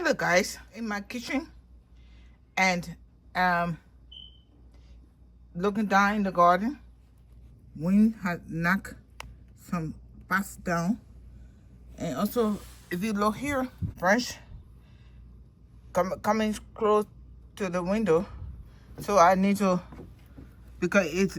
Hello guys, in my kitchen and looking down in the garden. Wind had knocked some pots down, and also if you look here, branch coming close to the window, so I need to, because it's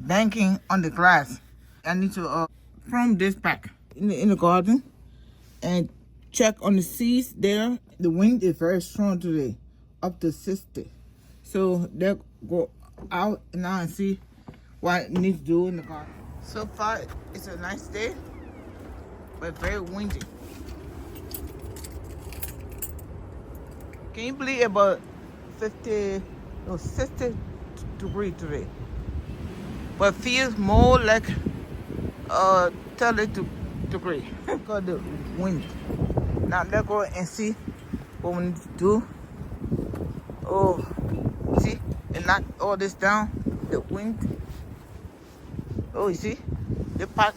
banking on the glass, I need to from this back in the garden and check on the seeds there. The wind is very strong today, up to 60. So they'll go out now and see what it needs to do in the garden. So far, it's a nice day, but very windy. Can you believe about 60 degrees today? But feels more like 30 degrees because of the wind. Now let's go and see what we need to do. Oh, see, and knock all this down, the wind. Oh, you see, the part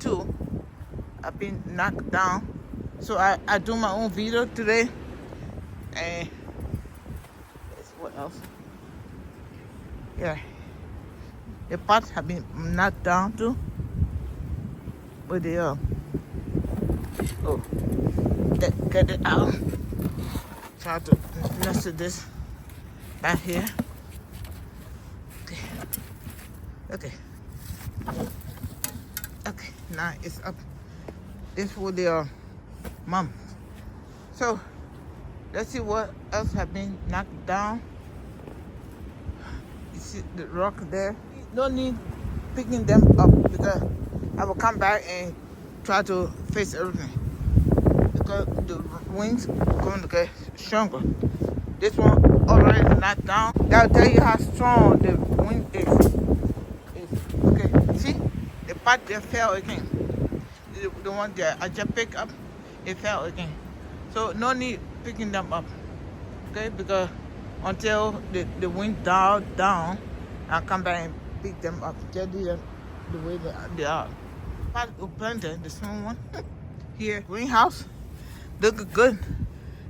2 have been knocked down. So I do my own video today. And what else? Yeah, the parts have been knocked down too. But they oh, get it out. Try to nestle this back here. Okay. Okay, now it's up. This for the mom. So let's see what else have been knocked down. You see the rock there. No need picking them up because I will come back and try to fix everything because the wind's going to get stronger. This one already knocked down. That'll tell you how strong the wind is. Okay, see? The part that fell again. The one that I just picked up, it fell again. So no need picking them up. Okay, because until the wind died down, I'll come back and pick them up. Just the way they are. Part of planted, the small one here, greenhouse, look good.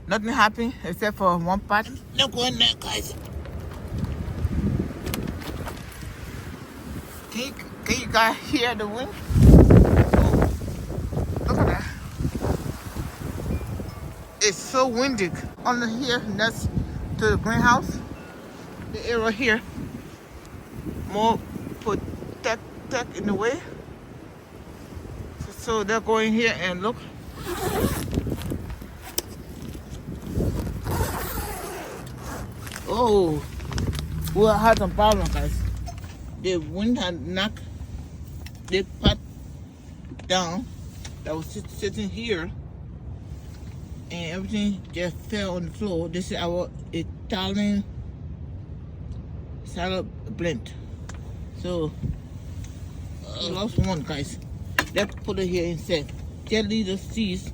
Nothing happened except for one part. Look going there, guys. Can you guys hear the wind? Oh, look at that. It's so windy. On here next to the greenhouse, the area here, more protect in the way. So they'll go in here and look. Oh, we had some problem, guys. The wind had knocked the pot down that was sitting here, and everything just fell on the floor. This is our Italian salad blend. So I lost one, guys. Let's put it here instead. Just leave the seeds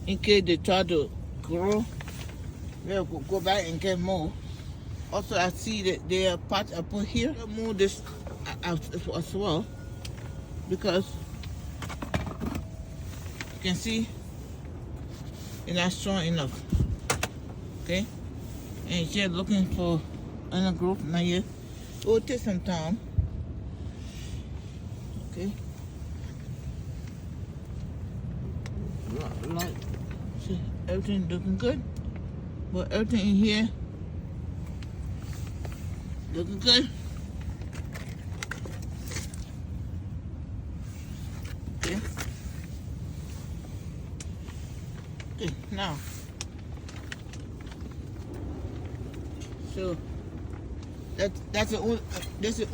in case they try to grow. We'll go back and get more. Also, I see that there are parts I put here. I'll move this out as well because you can see it's not strong enough. Okay, and just looking for another group now here. It will take some time. Okay. Like, see, everything looking good, but everything in here looking good. Okay. Okay, now. So that's the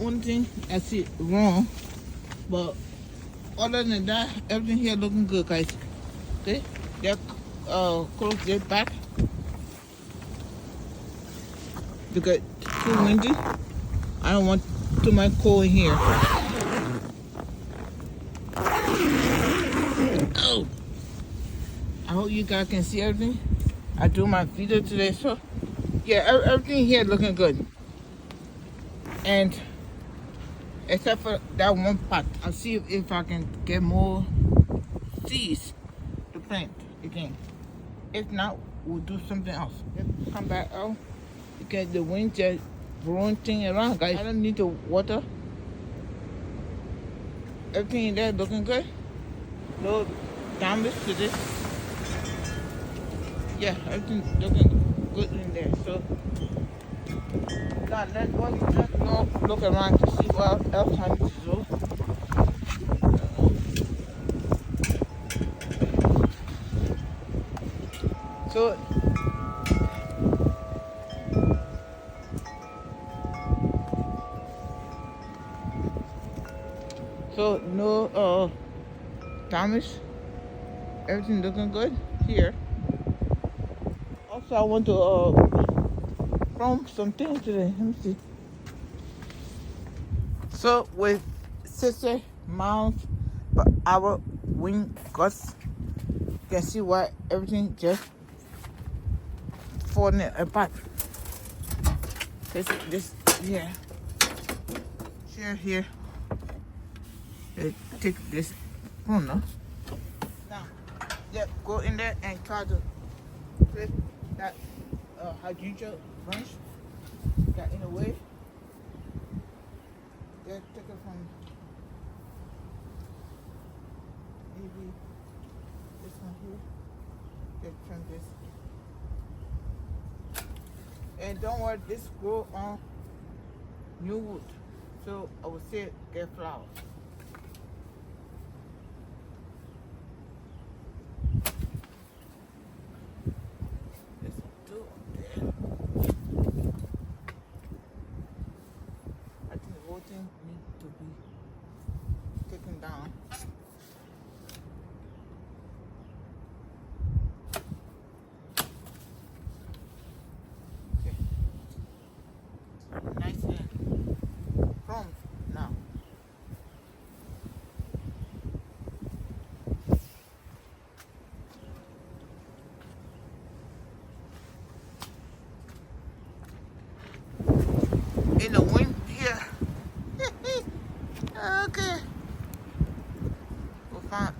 only thing I see wrong. But other than that, everything here looking good, guys. Okay, they're close their back because it's too windy. I don't want too much cold in here. Oh, I hope you guys can see everything. I do my video today, so yeah, everything here looking good. And except for that one part, I'll see if I can get more seeds to plant again. If not, we'll do something else. Let's come back out because the wind just blowing thing around, guys. I don't need to water. Everything in there looking good. No damage to this. Yeah, everything looking good in there. So now let's look around to see what else I need to do. So no damage. Everything looking good here. Also, I want to film some things today. Let me see. So with 60 miles per hour wind gusts, you can see why everything just falling apart. This here, here. They take this corner. Now, yeah, go in there and try to flip that hydrangea branch got in the way. Yeah, take it from maybe this one here. Just trim this. And don't worry, this grow on new wood. So I would say get flowers. Need to be taken down. Okay. Nice and firm now. In the wind here. Okay. We'll find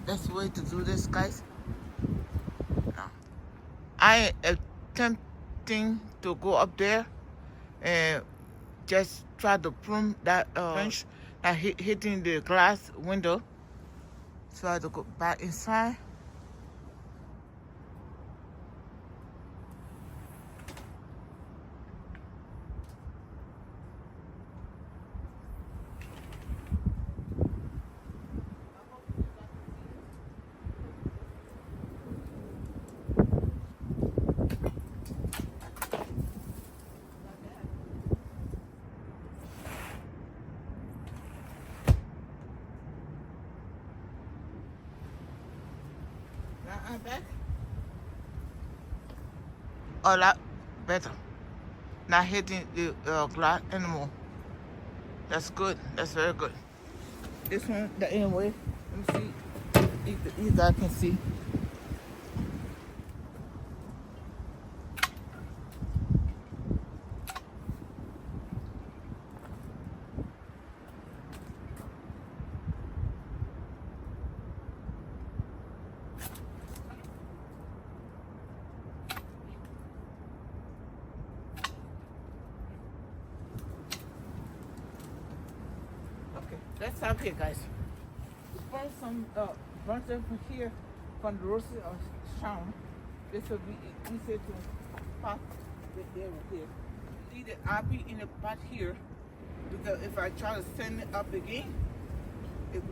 that's the way to do this, guys. Now, I attempting to go up there and just try to prune that wrench that hitting the glass window. Try to go back inside. I'm back. A lot better. Not hitting the glass anymore. That's good. That's very good. This one, the anyway. Let me see if you guys can see. Let's stop here, guys. We brought some burnt from here from the roasted shown. This will be easier to pot the air here. Leave the RP in the pot here because if I try to send it up again, it's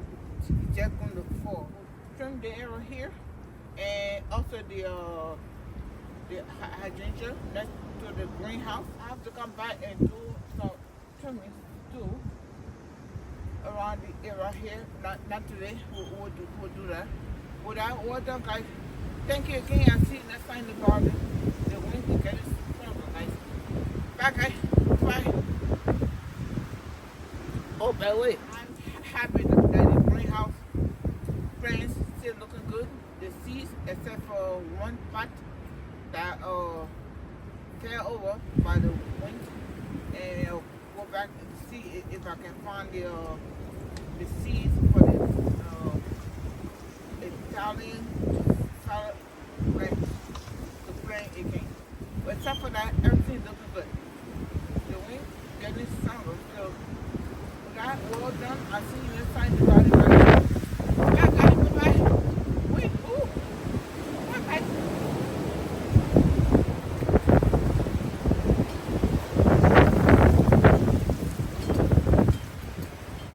just going to fall. Trim the arrow here and also the hydrangea next to the greenhouse. I have to come back and do some trimming too. Around the area here, not today. We'll do that. Without water, guys. Thank you again. I'll see you next time in the garden. The wind will get us stronger, guys. Bye, guys. Bye. Oh, by the way, I'm happy that the greenhouse plants still looking good. The seeds, except for one pot that fell over by the wind, and I'll go back and see if I can find the seeds for the Italian salad. rain again. But except for that, everything's looking good. The wind getting stronger. So, we got all done. I see you inside the body right now.